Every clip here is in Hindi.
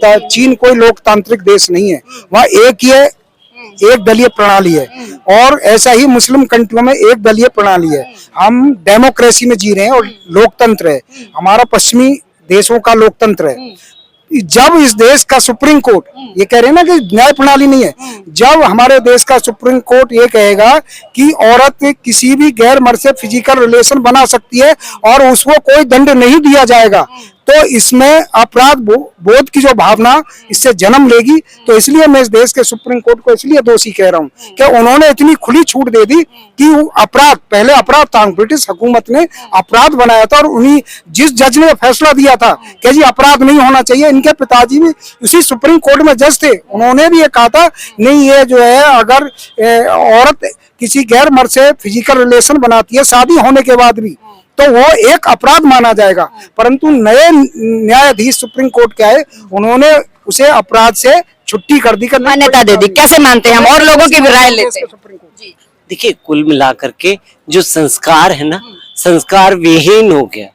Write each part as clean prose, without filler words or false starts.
चीन कोई लोकतांत्रिक देश नहीं है, वहाँ एक ही है, एक दलीय प्रणाली है। और ऐसा ही मुस्लिम कंट्रियों में एक दलीय प्रणाली है। हम डेमोक्रेसी में जी रहे हैं और लोकतंत्र है, हमारा पश्चिमी देशों का लोकतंत्र है। जब इस देश का सुप्रीम कोर्ट ये कह रहे हैं ना कि न्याय प्रणाली नहीं है, जब हमारे देश का सुप्रीम कोर्ट ये कहेगा कि औरत किसी भी गैर मर्द से फिजिकल रिलेशन बना सकती है और उसको कोई दंड नहीं दिया जाएगा, तो इसमें अपराध बोध की जो भावना इससे जन्म लेगी। तो इसलिए मैं इस देश के सुप्रीम कोर्ट को इसलिए दोषी कह रहा हूं कि उन्होंने इतनी खुली छूट दे दी कि अपराध, पहले अपराध था, ब्रिटिश हुकूमत ने अपराध बनाया था और उन्हीं जिस जज ने फैसला दिया था कि जी अपराध नहीं होना चाहिए, इनके पिताजी भी उसी सुप्रीम कोर्ट में जज थे, उन्होंने भी ये कहा था नहीं ये जो है अगर औरत किसी गैर मर्द से फिजिकल रिलेशन बनाती है शादी होने के बाद भी तो वो एक अपराध माना जाएगा। परंतु नए न्यायाधीश सुप्रीम कोर्ट क्या है, उन्होंने उसे अपराध से छुट्टी कर दी, मान्यता दे दी। कैसे मानते हैं हम, और लोगों की भी राय लेते हैं। देखिए कुल मिलाकर के जो संस्कार है ना, संस्कार विहीन हो गया।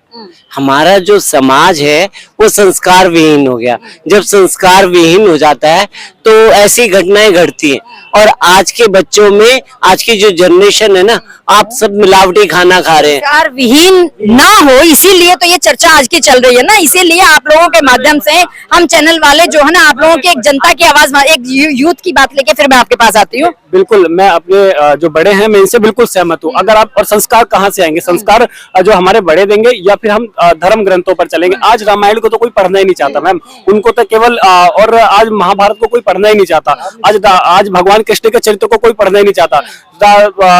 हमारा जो समाज है वो संस्कार विहीन हो गया। जब संस्कार विहीन हो जाता है तो ऐसी घटनाएं घटती हैं। और आज के बच्चों में, आज की जो जनरेशन है ना, आप सब मिलावटी खाना खा रहे हैं। संस्कार विहीन ना हो इसीलिए तो ये चर्चा आज की चल रही है ना, इसीलिए आप लोगों के माध्यम से हम चैनल वाले जो है ना, आप लोगों की एक जनता की आवाज, एक यूथ की बात लेके फिर मैं आपके पास आती हूँ। बिल्कुल, मैं अपने जो बड़े हैं मैं इनसे बिल्कुल सहमत हूँ। अगर आप, और संस्कार कहाँ से आएंगे? संस्कार जो हमारे बड़े देंगे या फिर हम धर्म ग्रंथों पर चलेंगे। आज रामायण को तो कोई पढ़ना ही नहीं चाहता मैम, उनको तो केवल और आज महाभारत को कोई पढ़ना ही नहीं चाहता। आज भगवान कृष्ण के चरित्र को कोई पढ़ना ही नहीं चाहता।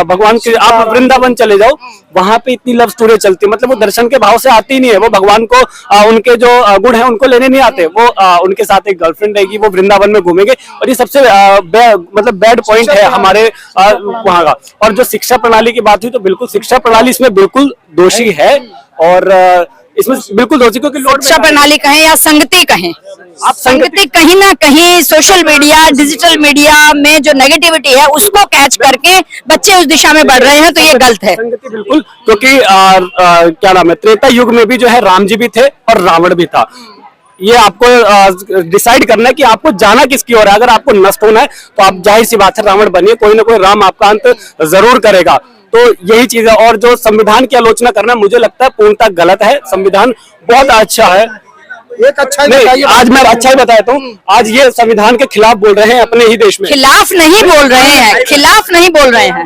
भगवान के, आप वृंदावन चले जाओ, वहां पे इतनी लव स्टोरी चलती है, मतलब वो दर्शन के भाव से आती नहीं है। वो भगवान को उनके जो गुण है उनको लेने नहीं आते। वो उनके साथ एक गर्लफ्रेंड रहेगी, वो वृंदावन में घूमेंगे, और ये सबसे मतलब बैड पॉइंट है हमारे वहाँ का। और जो शिक्षा प्रणाली की बात हुई तो बिल्कुल शिक्षा प्रणाली इसमें बिल्कुल दोषी है, और इसमें बिल्कुल दोषी, क्योंकि शिक्षा प्रणाली कहें या संगति कहें, आप संगति कहीं ना कहीं सोशल मीडिया, डिजिटल मीडिया में जो नेगेटिविटी है उसको कैच करके बच्चे उस दिशा में बढ़ रहे हैं, तो ये गलत है। संगति बिल्कुल, क्योंकि क्या नाम है, त्रेता युग में भी जो है राम जी भी थे और रावण भी था। ये आपको डिसाइड करना है कि आपको जाना किसकी ओर है। अगर आपको नष्ट होना है तो आप जाहिर सी बात है रावण बनिए, कोई ना कोई राम आपका अंत जरूर करेगा। तो यही चीज है। और जो संविधान की आलोचना करना मुझे लगता है पूर्णतः गलत है। संविधान बहुत अच्छा है, एक अच्छा ही आज मैं अच्छा ही बताता हूँ। आज ये संविधान के खिलाफ बोल रहे हैं अपने ही देश में। खिलाफ नहीं बोल रहे हैं, खिलाफ नहीं बोल रहे हैं,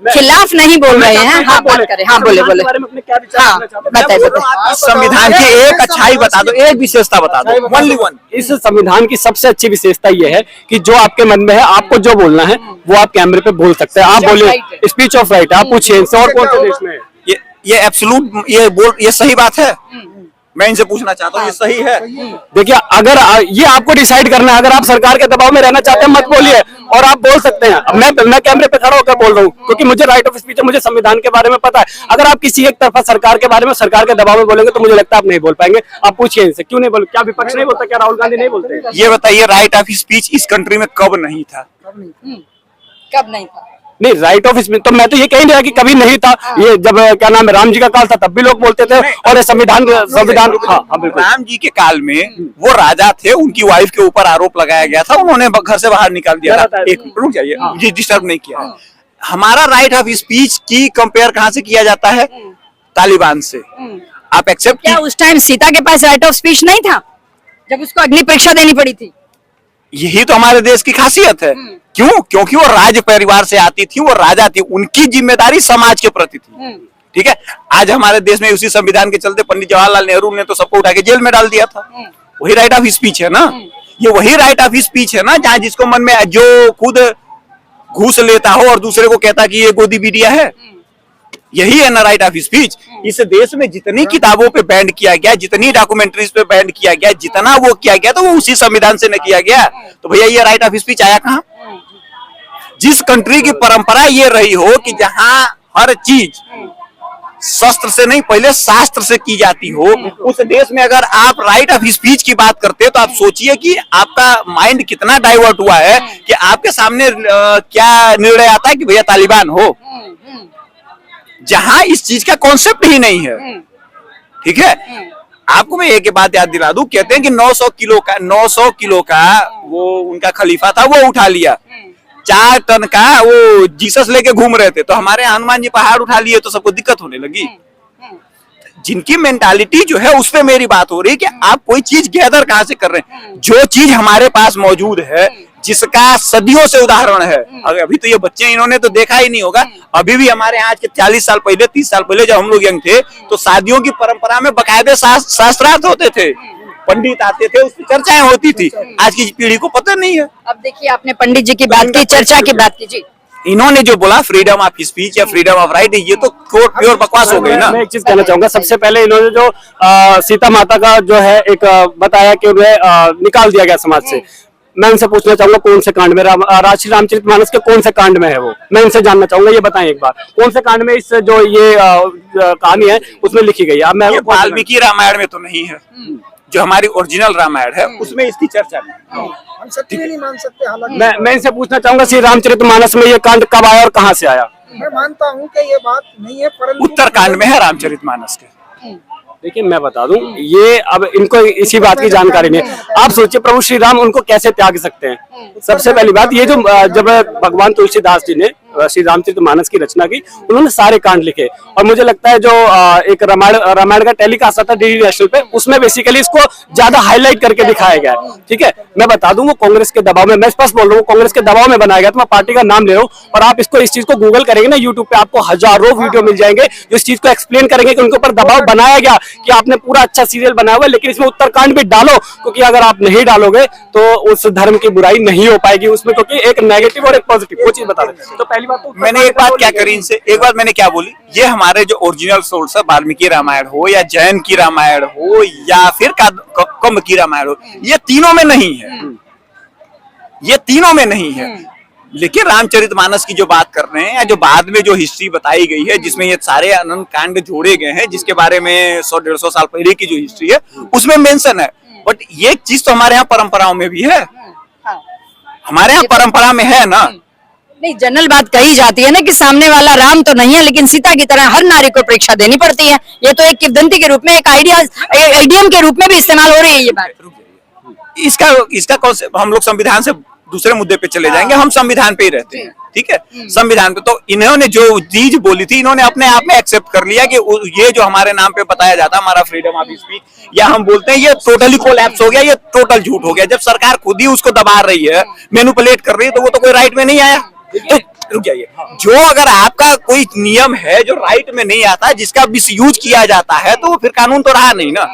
खिलाफ नहीं बोल रहे हैं। हाँ बात करें, हाँ बोले बोले, हाँ बताइए बताइए। संविधान की एक अच्छाई बता दो, एक विशेषता बता दो, ओनली वन। इस संविधान की सबसे अच्छी विशेषता ये है कि जो आपके मन में है, आपको जो बोलना है वो आप कैमरे पे बोल सकते हैं। आप बोलिए, स्पीच ऑफ राइट, आप पूछिए इनसे और कौन से देश में है ये एब्सोल्यूट, ये सही बात है। मैं इनसे पूछना चाहता हूँ, ये सही है? देखिए, अगर ये आपको डिसाइड करना है, अगर आप सरकार के दबाव में रहना चाहते हैं मत बोलिए, और आप बोल सकते हैं। अब मैं कैमरे पे खड़ा होकर बोल रहा हूँ क्योंकि मुझे राइट ऑफ स्पीच है, मुझे संविधान के बारे में पता है। अगर आप किसी एक तरफा सरकार के बारे में, सरकार के दबाव में बोलेंगे तो मुझे लगता है आप नहीं बोल पाएंगे। आप पूछिए इनसे, क्यों नहीं बोल, क्या विपक्ष नहीं बोलता, क्या राहुल गांधी नहीं बोलते? ये बताइए, राइट ऑफ स्पीच इस कंट्री में कब नहीं था? कब नहीं था? नहीं, राइट ऑफ स्पीच तो मैं तो ये कह नहीं रहा कि कभी नहीं था। ये जब क्या नाम है, राम जी का काल था तब भी लोग बोलते थे, और संविधान हाँ बिल्कुल। राम जी के काल में वो राजा थे, उनकी वाइफ के ऊपर आरोप लगाया गया था, उन्होंने घर से बाहर निकाल दिया था। एक रुक जाइए, ये डिस्टर्ब नहीं किया। हमारा राइट ऑफ स्पीच की कंपेयर कहाँ से किया जाता है? तालिबान से। आप एक्सेप्ट, क्या उस टाइम सीता के पास राइट ऑफ स्पीच नहीं था जब उसको अग्नि परीक्षा देनी पड़ी थी? यही तो हमारे देश की खासियत है। क्यों? क्योंकि वो राज परिवार से आती थी, वो राजा थी, उनकी जिम्मेदारी समाज के प्रति थी। ठीक है, आज हमारे देश में उसी संविधान के चलते पंडित जवाहरलाल नेहरू ने तो सबको उठा के जेल में डाल दिया था। वही राइट ऑफ स्पीच है ना, ये वही राइट ऑफ स्पीच है ना, जहाँ जिसको मन में जो खुद घूस लेता हो और दूसरे को कहता कि ये गोदी मीडिया है, यही है ना राइट ऑफ स्पीच। इस देश में जितनी किताबों पे बैन किया गया, जितनी डॉक्यूमेंट्रीज पे बैन किया गया, जितना वो किया गया, तो वो उसी संविधान से न किया गया। तो भैया ये राइट ऑफ स्पीच आया कहाँ? जिस कंट्री की परंपरा ये रही हो कि जहां हर चीज शस्त्र से नहीं, पहले शास्त्र से की जाती हो, उस देश में अगर आप राइट ऑफ स्पीच की बात करते हो तो आप सोचिए कि आपका माइंड कितना डाइवर्ट हुआ है कि आपके सामने क्या निर्णय आता है कि भैया तालिबान हो, जहां इस चीज का कॉन्सेप्ट ही नहीं है। ठीक है, आपको मैं एक बात याद दिला दूं, कहते हैं कि 900 किलो का वो उनका खलीफा था, वो उठा लिया। 4 टन का वो जीसस लेके घूम रहे थे, तो हमारे हनुमान जी पहाड़ उठा लिए तो सबको दिक्कत होने लगी। जिनकी मेंटालिटी जो है उस पे मेरी बात हो रही है कि आप कोई चीज गैदर कहां से कर रहे हैं। जो चीज हमारे पास मौजूद है, जिसका सदियों से उदाहरण है, अभी तो ये बच्चे इन्होंने तो देखा ही नहीं होगा, अभी भी हमारे आज के 40 साल पहले 30 साल पहले जब हम लोग यंग थे तो शादियों की परंपरा में बकायदे शास्त्रार्थ होते थे, पंडित आते थे, उस पर चर्चाएं होती थी। आज की पीढ़ी को पता नहीं है। अब देखिए आपने पंडित जी की बात की, चर्चा की बात की जी, इन्होंने जो बोला फ्रीडम ऑफ स्पीच या फ्रीडम ऑफ राइट, ये तो प्योर बकवास हो गई ना। मैं एक चीज कहना चाहूंगा, सबसे पहले इन्होंने जो सीता माता का जो है एक बताया कि उन्हें निकाल दिया गया समाज से। मैं उनसे पूछना चाहूंगा कौन से कांड में श्री रामचरितमानस के कौन से कांड में है वो, मैं इनसे जानना चाहूंगा, ये बताएं एक बार कौन से कांड में इस जो ये कहानी है उसमें लिखी गई है। अब मैं वाल्मीकि रामायण में तो नहीं है, जो हमारी ओरिजिनल रामायण है उसमें इसकी चर्चा नहीं। हम सत्य नहीं मान सकते। हालांकि मैं इनसे पूछना चाहूंगा श्री रामचरितमानस में ये कांड कब आया और कहाँ से आया? मैं मानता हूं कि ये बात नहीं है, परंतु उत्तरकांड में है रामचरितमानस के। देखिए मैं बता दूं, ये अब इनको इसी बात की जानकारी नहीं है। आप सोचिए प्रभु श्री राम उनको कैसे त्याग सकते हैं? सबसे पहली बात ये जो जब भगवान तुलसीदास जी ने श्री रामचरितमानस की रचना की, उन्होंने सारे कांड लिखे, और मुझे लगता है जो एक रामायण का टेलीकास्ट आता डीडी नेशनल पे, उसमें बेसिकली इसको ज्यादा हाईलाइट करके दिखाया गया है। ठीक है, मैं बता दूं वो कांग्रेस के दबाव में, मैं स्पष्ट बोल रहा हूँ, कांग्रेस के दबाव में बनाया गया। तो मैं पार्टी का नाम ले रहा हूँ, और आप इसको इस चीज को गूगल करेंगे ना यूट्यूब पे, आपको हजारों वीडियो मिल जाएंगे जो इस चीज को एक्सप्लेन करेंगे कि उनके ऊपर दबाव बनाया गया कि आपने पूरा अच्छा सीरियल बनाया हुआ है, लेकिन इसमें उत्तरकांड भी डालो, क्योंकि अगर आप नहीं डालोगे तो उस धर्म की बुराई नहीं हो पाएगी उसमें, क्योंकि एक नेगेटिव और एक पॉजिटिव वो चीज बता दें। तो पहली बात तो मैंने एक बात क्या करी इनसे, एक बात मैंने क्या बोली, ये हमारे जो ओरिजिनल सोर्स है, वाल्मीकि रामायण हो या जैन की रामायण हो या फिर कंब की रामायण हो, ये तीनों में नहीं है, ये तीनों में नहीं है। लेकिन रामचरितमानस की जो बात कर रहे हैं, या जो बाद में जो हिस्ट्री बताई गई है, जिसमें ये सारे अनंत कांड जोड़े गए हैं, जिसके बारे में 100-150 साल पहले की जो हिस्ट्री है उसमें मेंशन है। बट ये चीज तो हमारे यहाँ परंपराओं में भी है, हमारे यहाँ परंपरा में है ना। नहीं, जनरल बात कही जाती है ना कि सामने वाला राम तो नहीं है, लेकिन सीता की तरह हर नारी को परीक्षा देनी पड़ती है। ये तो एक किंवदंती के रूप में, एक आइडियम के रूप में भी इस्तेमाल हो रही है ये बात। इसका कॉन्सेप्ट हम लोग संविधान से दूसरे मुद्दे पे चले जाएंगे, हम संविधान पे ही रहते हैं। ठीक है, संविधान पे तो इन्होंने जो चीज बोली थी, इन्होंने अपने आप में एक्सेप्ट कर लिया कि ये जो हमारे नाम पे बताया जाता है हमारा फ्रीडम ऑफ स्पीच, या हम बोलते हैं ये टोटली कोलैप्स हो गया, ये टोटल झूठ हो गया। जब सरकार खुद ही उसको दबा रही है, मैनिपुलेट कर रही है, तो वो तो कोई राइट में नहीं आया। तो रुक जाइए, जो अगर आपका कोई नियम है जो राइट में नहीं आता, जिसका मिसयूज किया जाता है, तो वो फिर कानून तो रहा नहीं ना।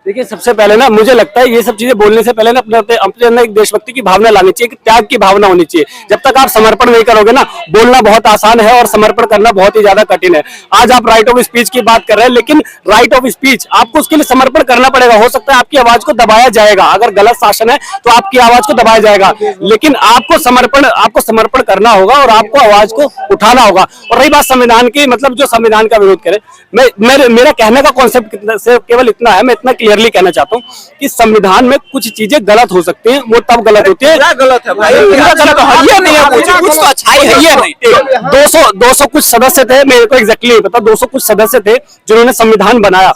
देखिए सबसे पहले ना मुझे लगता है ये सब चीजें बोलने से पहले ना अपने अंदर एक देशभक्ति की भावना लानी चाहिए, त्याग की भावना होनी चाहिए। जब तक आप समर्पण नहीं करोगे ना, बोलना बहुत आसान है और समर्पण करना बहुत ही ज्यादा कठिन है। आज आप राइट ऑफ स्पीच की बात कर रहे हैं, लेकिन राइट ऑफ स्पीच आपको उसके लिए समर्पण करना पड़ेगा। हो सकता है आपकी आवाज को दबाया जाएगा, अगर गलत शासन है तो आपकी आवाज को दबाया जाएगा, लेकिन आपको समर्पण करना होगा और आपको आवाज को उठाना होगा। और रही बात संविधान की, मतलब जो संविधान का विरोध करे, मेरा कहने का कॉन्सेप्ट केवल इतना है, मैं इतना क्लियरली कहना चाहता हूँ कि संविधान में कुछ चीजें गलत हो सकती हैं, वो तब गलत होती है। गलत है भाई, गलत है, ये नहीं है, कुछ तो अच्छाई है, ये नहीं। 200 कुछ सदस्य थे, मेरे को एग्जैक्टली नहीं पता, 200 कुछ सदस्य थे जिन्होंने संविधान बनाया,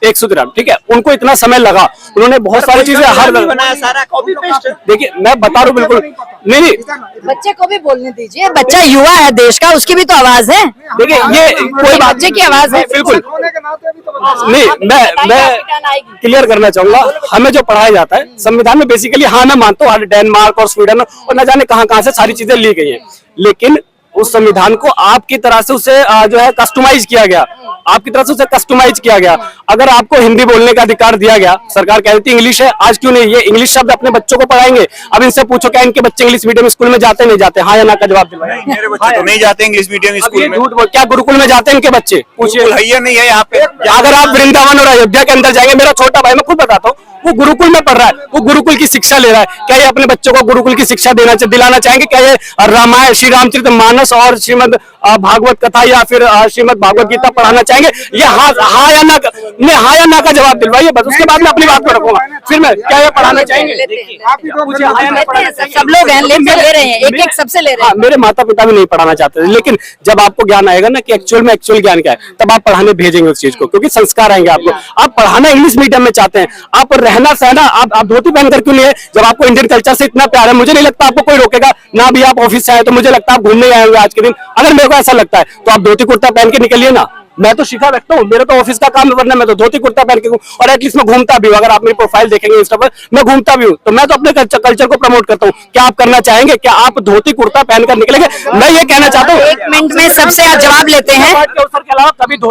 193। ठीक है, उनको इतना समय लगा, उन्होंने बहुत सारी चीजें हर बनाया, सारा कॉपी पेस्ट। देखिए मैं बता रहा हूँ, बिल्कुल नहीं, बच्चे को भी बोलने दीजिए, बच्चा युवा है देश का, उसकी भी तो आवाज है। देखिए ये कोई बात बच्चे की आवाज है, बिल्कुल नहीं। मैं क्लियर करना चाहूंगा, हमें जो पढ़ाया जाता है संविधान में बेसिकली, हाँ मैं मानता हूँ डेनमार्क और स्वीडन और न जाने कहां से सारी चीजें ली गई हैं, लेकिन उस संविधान को आपकी तरह से उसे जो है कस्टमाइज किया गया, आपकी तरफ से उसे कस्टमाइज किया गया। अगर आपको हिंदी बोलने का अधिकार दिया गया, सरकार कह रही थी इंग्लिश है, आज क्यों नहीं ये इंग्लिश शब्द अपने बच्चों को पढ़ाएंगे? अब इनसे पूछो क्या इनके बच्चे इंग्लिश मीडियम स्कूल में जाते नहीं जाते? हाँ या ना का जवाब दिलवाएं। मेरे बच्चे तो नहीं जाते इंग्लिश मीडियम स्कूल में। झूठ बोल, क्या गुरुकुल में जाते हैं इनके बच्चे? पूछिए, है नहीं है यहाँ पे। अगर आप वृंदावन और अयोध्या के अंदर जाएंगे, मेरा छोटा भाई, मैं खुद बताता हूँ, वो गुरुकुल में पढ़ रहा है, वो गुरुकुल की शिक्षा ले रहा है। क्या ये अपने बच्चों को गुरुकुल की शिक्षा दिलाना चाहेंगे? क्या ये रामायण श्री रामचरितमानस इतिहास और श्रीमद भागवत कथा या फिर श्रीमद भागवत गीता पढ़ाना चाहेंगे? ये हाँ या ना का जवाब दिलवाइए, बस उसके बाद मैं अपनी बात को रखूंगा। फिर मैं क्या ये पढ़ाना चाहेंगे? मुझे हाँ या ना पढ़ाना चाहिए। सब लोग हैं, ले रहे हैं, एक एक सबसे ले रहे हैं। मेरे माता पिता भी नहीं पढ़ाना चाहते थे, लेकिन जब आपको ज्ञान आएगा ना कि एक्चुअल ज्ञान क्या है, तब आप पढ़ाने भेजेंगे उस चीज को, क्योंकि संस्कार आएंगे आपको। आप पढ़ाना इंग्लिश मीडियम में चाहते हैं, आप रहना सहना आप धोती पहनकर क्यों नहीं है? जब आपको इंडियन कल्चर से इतना प्यार है, मुझे नहीं लगता आपको कोई रोकेगा ना। भी आप ऑफिस से आए तो मुझे लगता है आप घूमने आए होंगे आज के दिन, अगर मेरे को ऐसा लगता है तो आप धोती कुर्ता पहन के निकलिए ना। मैं तो शिखा रखता हूँ, मेरा तो ऑफिस का काम है, वरना मैं तो धोती कुर्ता पहन के हूँ, और एटलीस्ट मैं घूमता भी हूँ। अगर आप मेरी प्रोफाइल देखेंगे इंस्टा पर, मैं घूमता भी हूँ, तो मैं तो अपने कल्चर को प्रमोट करता हूँ। क्या आप करना चाहेंगे? क्या आप धोती कुर्ता पहनकर निकलेंगे? मैं ये कहना चाहता हूँ। 1 मिनट में सबसे आप जवाब लेते हैं। के अवसर के अलावा कभी धोती